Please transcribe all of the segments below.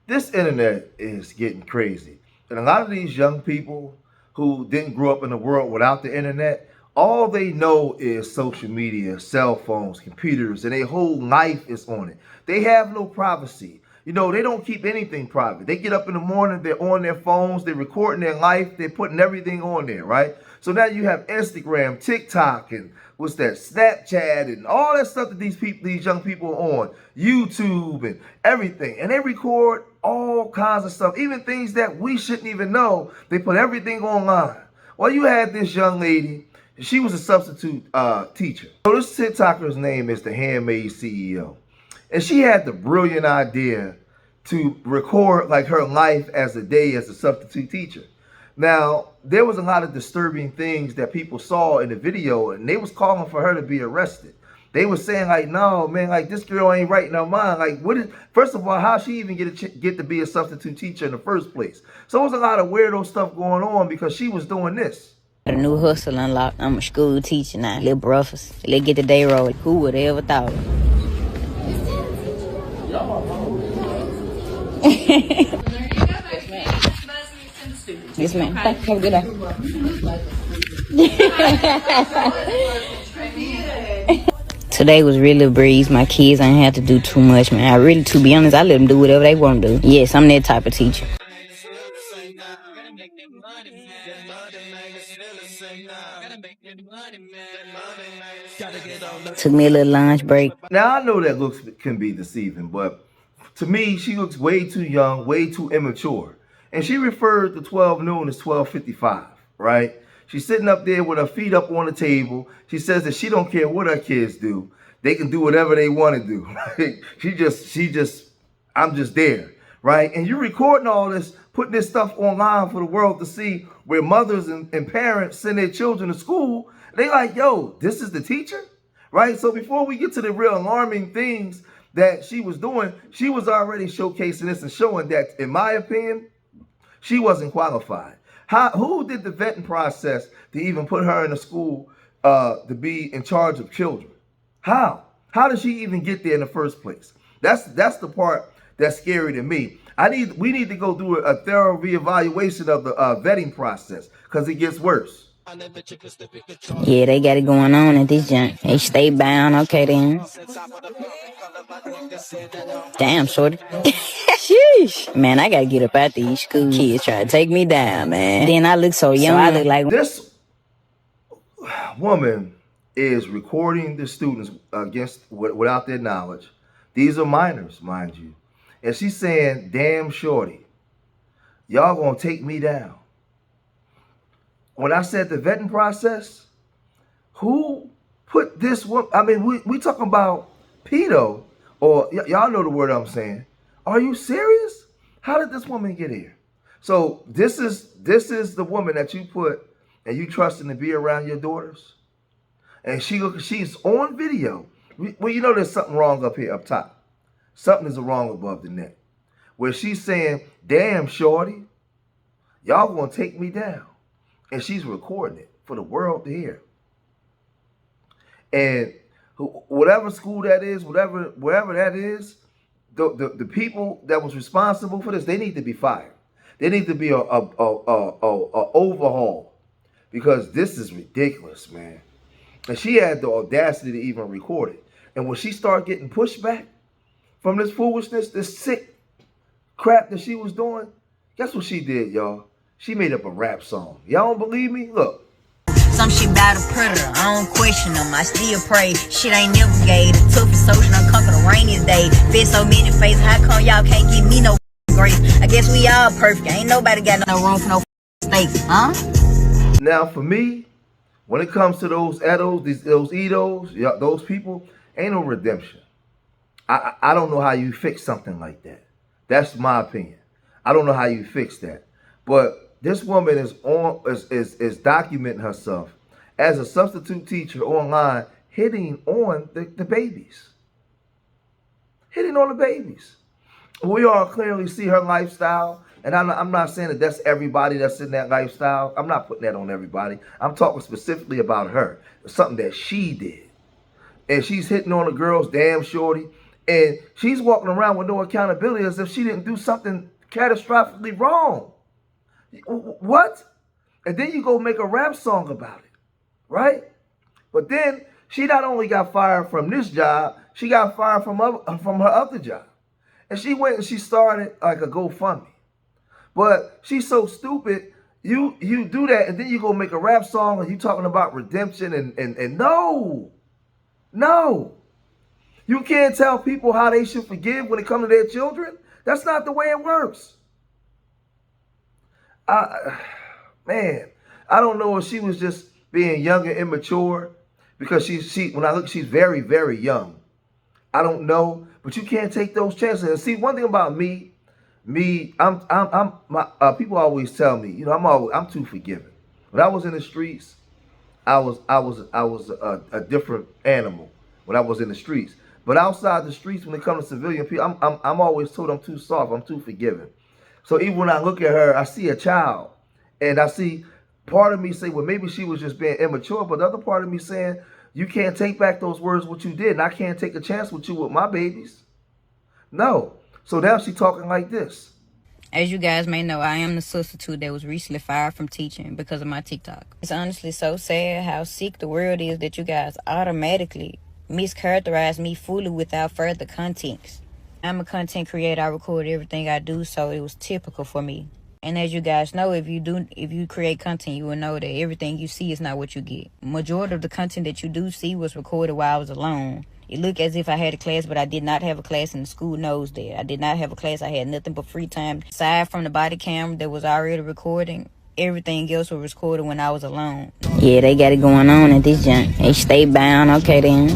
This internet is getting crazy. And a lot of these young people who didn't grow up in the world without the internet, all they know is social media, cell phones, computers, and their whole life is on it. They have no privacy. You know, they don't keep anything private. They get up in the morning, they're on their phones, they're recording their life, they're putting everything on there, right? So now you have Instagram, TikTok, and what's that, Snapchat, and all that stuff that these young people are on, YouTube and everything. And they record all kinds of stuff, even things that we shouldn't even know. They put everything online. Well, you had this young lady, she was a substitute teacher. So this TikToker's name is the Handmaid CEO. And she had the brilliant idea to record like her life as a day as a substitute teacher. Now, there was a lot of disturbing things that people saw in the video, and they was calling for her to be arrested. They were saying like, no, man, like this girl ain't right in her mind. Like, what is, first of all, how she even get to be a substitute teacher in the first place? So there was a lot of weirdo stuff going on because she was doing this. A new hustle unlocked. I'm a school teacher now. Little breakfast. Let's get the day rolling. Who would have ever thought? Yes, ma'am. Have a good day. Today was really a breeze. My kids ain't have to do too much, man. I really, to be honest, I let them do whatever they want to do. Yes, I'm that type of teacher. Took me a little lunch break. Now I know that looks can be deceiving, but to me, she looks way too young, way too immature. And she referred to 12 noon as 12:55, right? She's sitting up there with her feet up on the table. She says that she don't care what her kids do. They can do whatever they want to do. Right? I'm just there, right? And you're recording all this, putting this stuff online for the world to see, where mothers and parents send their children to school. They like, yo, this is the teacher, right? So before we get to the real alarming things that she was doing, she was already showcasing this and showing that, in my opinion, she wasn't qualified. Who did the vetting process to even put her in a school to be in charge of children? How? How did she even get there in the first place? That's the part that's scary to me. We need to go through a thorough reevaluation of the vetting process, because it gets worse. Yeah, they got it going on at this joint. They stay bound, okay then. Damn, shorty. Sheesh. Man, I gotta get up out these school kids try to take me down, man. Then I look so young. So I look like this woman is recording the students without their knowledge. These are minors, mind you. And she's saying, damn shorty, y'all gonna take me down. When I said the vetting process, who put this one? I mean, we talking about pedo, or y'all know the word I'm saying. Are you serious? How did this woman get here? So this is the woman that you put and you trusting to be around your daughters, and she's on video. Well, you know there's something wrong up here up top. Something is wrong above the neck, where she's saying, "Damn, shorty, y'all gonna take me down." And she's recording it for the world to hear. And whatever school that is, wherever that is, the people that was responsible for this, they need to be fired. They need to be a overhaul, because this is ridiculous, man. And she had the audacity to even record it. And when she started getting pushback from this foolishness, this sick crap that she was doing, guess what she did, y'all? She made up a rap song. Y'all don't believe me? Look. some shit about a predator. I don't question them. I still pray. Shit ain't never gay. The toughest social done conquer the rainiest day. Fit so many faces. How come y'all can't give me no grace? I guess we all perfect. Ain't nobody got no room for no mistakes, huh? Now, for me, when it comes to those Edos, those Edos, those people, ain't no redemption. I don't know how you fix something like that. That's my opinion. I don't know how you fix that. But this woman is documenting herself as a substitute teacher online, hitting on the babies. Hitting on the babies. We all clearly see her lifestyle. And I'm not saying that that's everybody that's in that lifestyle. I'm not putting that on everybody. I'm talking specifically about her. It's something that she did. And she's hitting on the girls, damn shorty. And she's walking around with no accountability as if she didn't do something catastrophically wrong. What? And then you go make a rap song about it, right? But then she not only got fired from this job, she got fired from her other job. And she went and she started like a GoFundMe. But she's so stupid. You do that and then you go make a rap song and you talking about redemption and no. You can't tell people how they should forgive when it comes to their children. That's not the way it works. Man, I don't know if she was just being young and immature because when I look, she's very, very young. I don't know, but you can't take those chances. And see, one thing about me, people always tell me, I'm too forgiving. When I was in the streets, I was a different animal when I was in the streets. But outside the streets, when it comes to civilian people, I'm always told I'm too soft, I'm too forgiving. So even when I look at her, I see a child, and I see part of me say, well, maybe she was just being immature, but the other part of me saying, you can't take back those words what you did, and I can't take a chance with you with my babies. No. So now she talking like this. As you guys may know, I am the substitute that was recently fired from teaching because of my TikTok. It's honestly so sad how sick the world is that you guys automatically mischaracterize me fully without further context. I'm a content creator. I record everything I do, so it was typical for me. And as you guys know, if you create content, you will know that everything you see is not what you get. Majority of the content that you do see was recorded while I was alone. It looked as if I had a class, but I did not have a class, and the school knows that. I did not have a class. I had nothing but free time. Aside from the body camera that was already recording, everything else was recorded when I was alone. Yeah, they got it going on at this junk. They stay bound. Okay, then.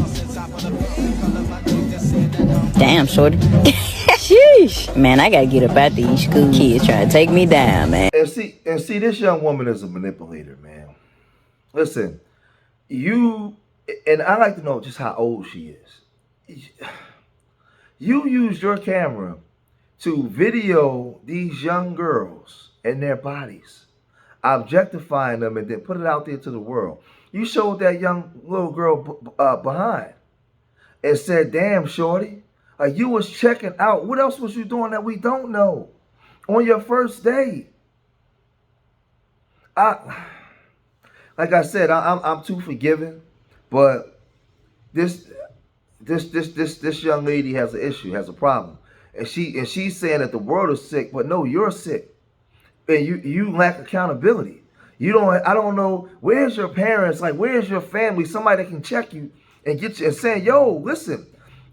Damn, shorty. Sheesh. Man, I gotta get up out these school kids trying to take me down, man. And see, this young woman is a manipulator, man. Listen, and I like to know just how old she is. You used your camera to video these young girls and their bodies, objectifying them, and then put it out there to the world. You showed that young little girl behind and said, damn, shorty, you was checking out. What else was you doing that we don't know on your first date? Like I said, I'm too forgiving. But this young lady has an issue, has a problem, and she's saying that the world is sick, but no, you're sick, and you lack accountability. I don't know, where's your parents, like where's your family, somebody that can check you and get you and saying, yo, listen,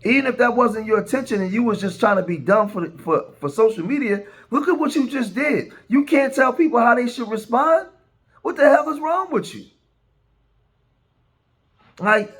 even if that wasn't your intention and you was just trying to be dumb for social media, look at what you just did. You can't tell people how they should respond. What the hell is wrong with you? Like,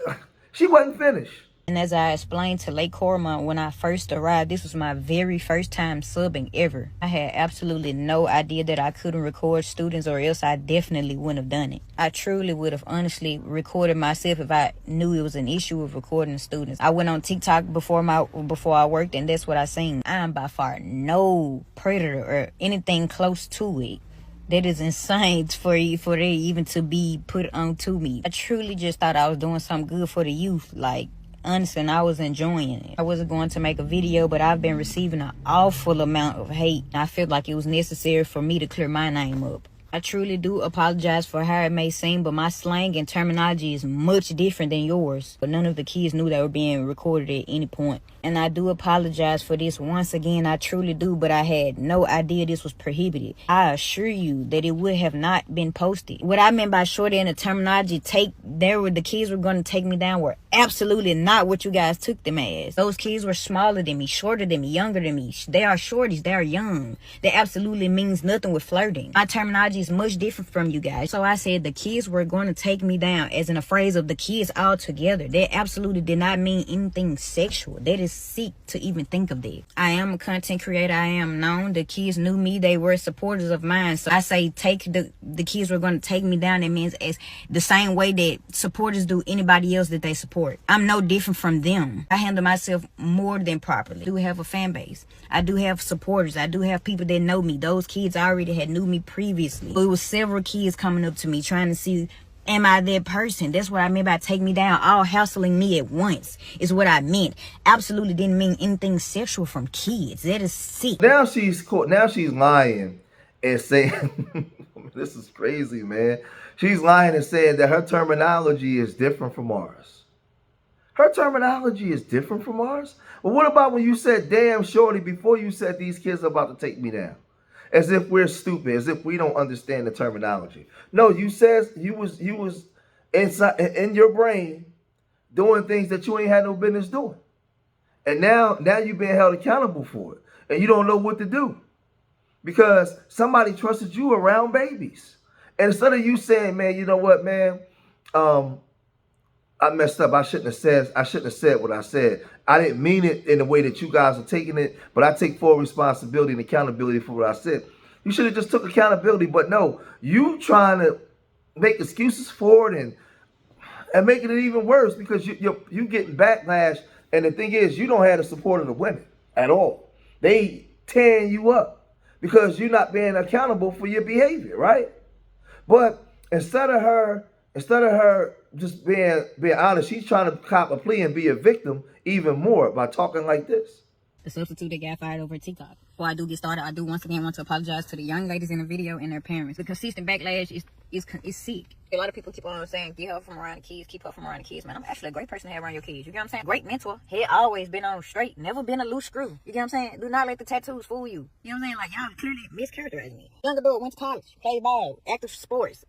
she wasn't finished. And as I explained to Lake Cormont when I first arrived, this was my very first time subbing ever. I had absolutely no idea that I couldn't record students, or else I definitely wouldn't have done it. I truly would have honestly recorded myself if I knew it was an issue with recording students. I went on TikTok before I worked, and that's what I seen. I am by far no predator or anything close to it. That is insane for it even to be put onto me. I truly just thought I was doing something good for the youth. Like, honestly, and I was enjoying it. I wasn't going to make a video, but I've been receiving an awful amount of hate. I felt like it was necessary for me to clear my name up. I truly do apologize for how it may seem, but my slang and terminology is much different than yours. But none of the kids knew they were being recorded at any point. And I do apologize for this once again. I truly do, but I had no idea this was prohibited. I assure you that it would have not been posted. What I meant by shorty and the terminology, the kids were going to take me down were absolutely not what you guys took them as. Those kids were smaller than me, shorter than me, younger than me. They are shorties. They are young. That absolutely means nothing with flirting. My terminology is much different from you guys. So I said the kids were going to take me down, as in a phrase of the kids all together. That absolutely did not mean anything sexual. That is sick to even think of that. I am a content creator. I am known. The kids knew me. They were supporters of mine. So I say the kids were going to take me down. That means as the same way that supporters do anybody else that they support. I'm no different from them. I handle myself more than properly. I do have a fan base. I do have supporters. I do have people that know me. Those kids already had knew me previously. It was several kids coming up to me trying to see Am I that person? That's what I meant by take me down. All hassling me at once is what I meant. Absolutely didn't mean anything sexual from kids. That is sick. Now she's caught. Now she's lying and saying, "This is crazy, man." She's lying and saying that her terminology is different from ours. Her terminology is different from ours. Well, what about when you said "damn shorty" before you said these kids are about to take me down? As if we're stupid, as if we don't understand the terminology. No, you said you was inside in your brain doing things that you ain't had no business doing. And now you're being held accountable for it. And you don't know what to do. Because somebody trusted you around babies. And instead of you saying, man, you know what, man, I messed up. I shouldn't have said what I said. I didn't mean it in the way that you guys are taking it, but I take full responsibility and accountability for what I said. You should have just took accountability, but no, you trying to make excuses for it and making it even worse because you getting backlash. And the thing is, you don't have the support of the women at all. They tearing you up because you're not being accountable for your behavior, right? But instead of her just being honest, she's trying to cop a plea and be a victim even more by talking like this. The substitute that got fired over TikTok. Before I do get started, I do once again want to apologize to the young ladies in the video and their parents. The consistent backlash is sick. A lot of people keep on saying, get her from around the kids, keep her from around the kids. Man, I'm actually a great person to have around your kids. You get what I'm saying? Great mentor. Head always been on straight, never been a loose screw. You get what I'm saying? Do not let the tattoos fool you. You know what I'm saying? Like, y'all clearly mischaracterizing me. Young adult, went to college, played ball, active sports.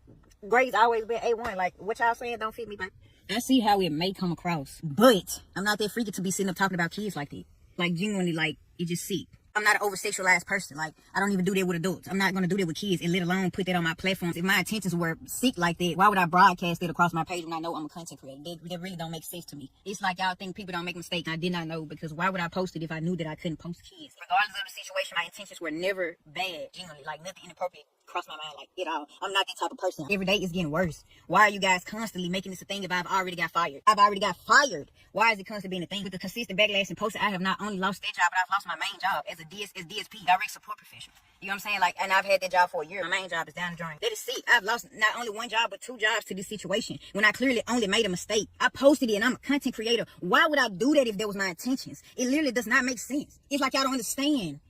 Grades always been A1. Like, what y'all saying don't fit me, but I see how it may come across. But I'm not that freaky to be sitting up talking about kids like that. Like, genuinely, like, it just sick. I'm not an over-sexualized person. Like, I don't even do that with adults. I'm not going to do that with kids and let alone put that on my platforms. If my intentions were sick like that, why would I broadcast it across my page when I know I'm a content creator? That really don't make sense to me. It's like y'all think people don't make mistakes. I did not know because why would I post it if I knew that I couldn't post kids? Regardless of the situation, my intentions were never bad. Genuinely, like nothing inappropriate crossed my mind like at all. I'm not that type of person. Every day is getting worse. Why are you guys constantly making this a thing if I've already got fired? I've already got fired. Why is it constantly being a thing? With the consistent backlash and posting, I have not only lost that job, but I've lost my main job as a DSP, direct support professional. You know what I'm saying? Like, and I've had that job for a year. My main job is down the drain. That is sick. I've lost not only one job, but 2 jobs to this situation when I clearly only made a mistake. I posted it and I'm a content creator. Why would I do that if that was my intentions? It literally does not make sense. It's like y'all don't understand.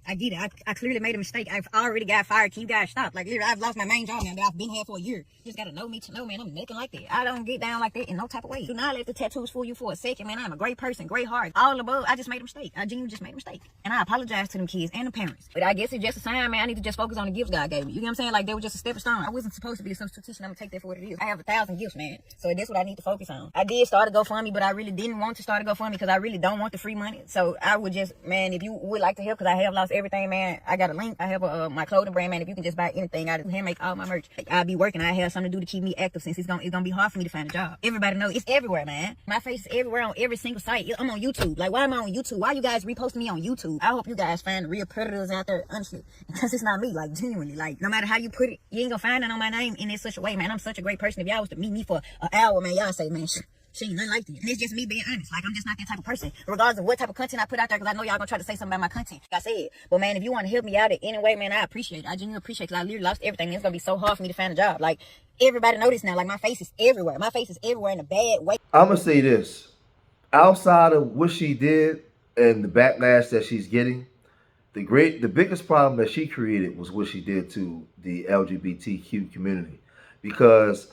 I get it. I clearly made a mistake. I've already got fired. Can you guys stop? Like, literally, I've lost my main job now that I've been here for a year. You just gotta know me to know, man. I'm nothing like that. I don't get down like that in no type of way. Do not let the tattoos fool you for a second, man. I'm a great person, great heart. All above, I just made a mistake. I genuinely just made a mistake. And I apologize to them kids and the parents. But I guess it's just a sign, man. I need to just focus on the gifts God gave me. You know what I'm saying? Like, they were just a stepping stone. I wasn't supposed to be a substitution. I'm gonna take that for what it is. I have 1,000 gifts, man. So that's what I need to focus on. I did start a GoFundMe, but I really didn't want to start a GoFundMe because I really don't want the free money. So I would just, man, if you would like to help, because I have lost everything, man. I got a link. I have my clothing brand, man. If you can just buy anything, I hand make all my merch. I'll be working. I have something to do to keep me active since it's gonna be hard for me to find a job. Everybody knows it's everywhere, man. My face is everywhere on every single site. I'm on YouTube. Like, why am I on YouTube? Why you guys reposting me on YouTube? I hope you guys find real predators out there, honestly, because it's not me. Like, genuinely, like, no matter how you put it, you ain't gonna find it on my name in such a way, man. I'm such a great person. If y'all was to meet me for an hour, man, y'all say, man, she ain't nothing like this. And it's just me being honest. Like, I'm just not that type of person. Regardless of what type of content I put out there, because I know y'all gonna try to say something about my content. Like I said. But, man, if you want to help me out in any way, man, I appreciate it. I genuinely appreciate it, because I literally lost everything. It's gonna be so hard for me to find a job. Like, everybody know this now. Like, my face is everywhere. My face is everywhere in a bad way. I'm gonna say this. Outside of what she did and the backlash that she's getting, the biggest problem that she created was what she did to the LGBTQ community. Because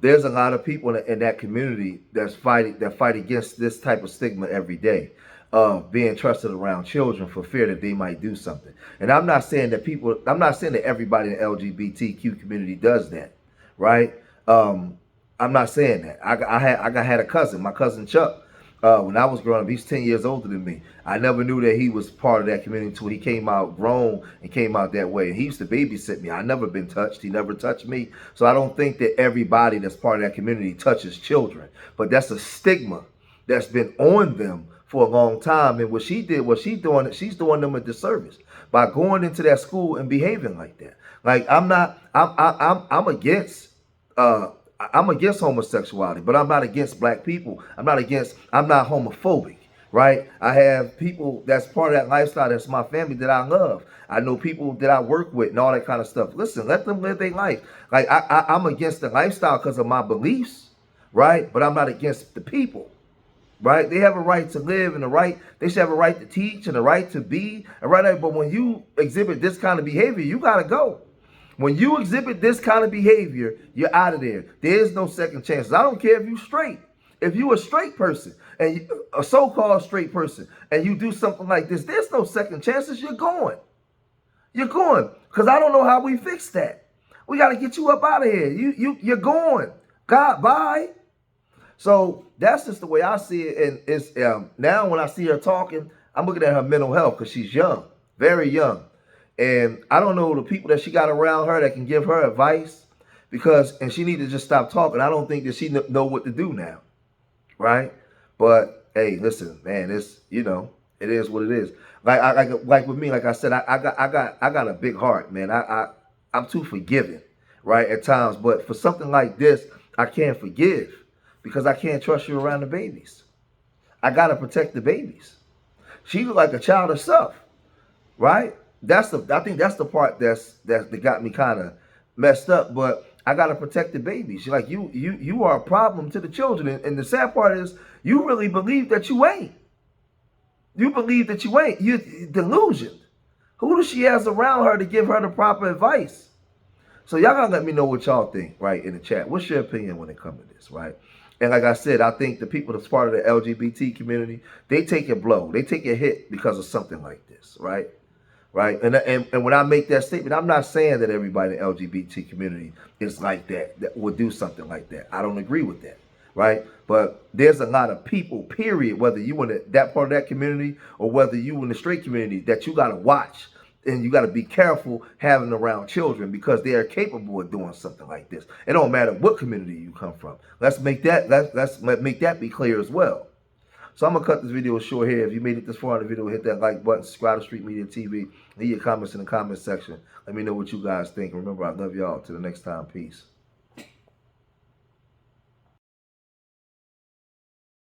there's a lot of people in that community that fight against this type of stigma every day of being trusted around children for fear that they might do something. And I'm not saying that everybody in the LGBTQ community does that, right? I'm not saying that. I had a cousin, my cousin Chuck. When I was growing up, he's 10 years older than me. I never knew that he was part of that community until he came out grown and came out that way. And he used to babysit me. I never been touched. He never touched me. So I don't think that everybody that's part of that community touches children. But that's a stigma that's been on them for a long time. And what she did, she's doing them a disservice by going into that school and behaving like that. Like, I'm against homosexuality, but I'm not against black people. I'm not homophobic. right? I have people that's part of that lifestyle that's my family that I love. I know people that I work with and all that kind of stuff. Listen, let them live their life. Like I'm against the lifestyle because of my beliefs, right? But I'm not against the people, right? They have a right to live and they should have a right to teach and a right to be, and right. But when you exhibit this kind of behavior, you gotta go. When you exhibit this kind of behavior, you're out of there. There is no second chances. I don't care if you straight. If you a straight person and a so-called straight person and you do something like this, there's no second chances. You're going. You're going. Because I don't know how we fix that. We got to get you up out of here. You're going. God, bye. So that's just the way I see it. And it's now when I see her talking, I'm looking at her mental health because she's young, very young. And I don't know the people that she got around her that can give her advice and she need to just stop talking. I don't think that she know what to do now, right? But hey, listen, man, it's it is what it is. Like with me, like I said, I got a big heart, man. I'm too forgiving, right, at times. But for something like this, I can't forgive because I can't trust you around the babies. I gotta protect the babies. She look like a child herself, right? I think that's the part that got me kind of messed up. But I gotta protect the babies. She's like you are a problem to the children, and the sad part is you really believe that you ain't. You believe that you ain't. You're delusioned. Who does she has around her to give her the proper advice? So y'all gotta let me know what y'all think, right, in the chat. What's your opinion when it comes to this, right? And like I said, I think the people that's part of the LGBT community, they take a blow. They take a hit because of something like this, right? Right? And when I make that statement, I'm not saying that everybody in the LGBT community is like that would do something like that. I don't agree with that, right? But there's a lot of people, period, whether you in that part of that community or whether you in the straight community, that you got to watch and you got to be careful having around children because they are capable of doing something like this. It don't matter what community you come from. Let's make that be clear as well. So I'm going to cut this video short here. If you made it this far in the video, hit that like button, subscribe to Street Media TV, leave your comments in the comment section. Let me know what you guys think. Remember, I love y'all. Till the next time, peace.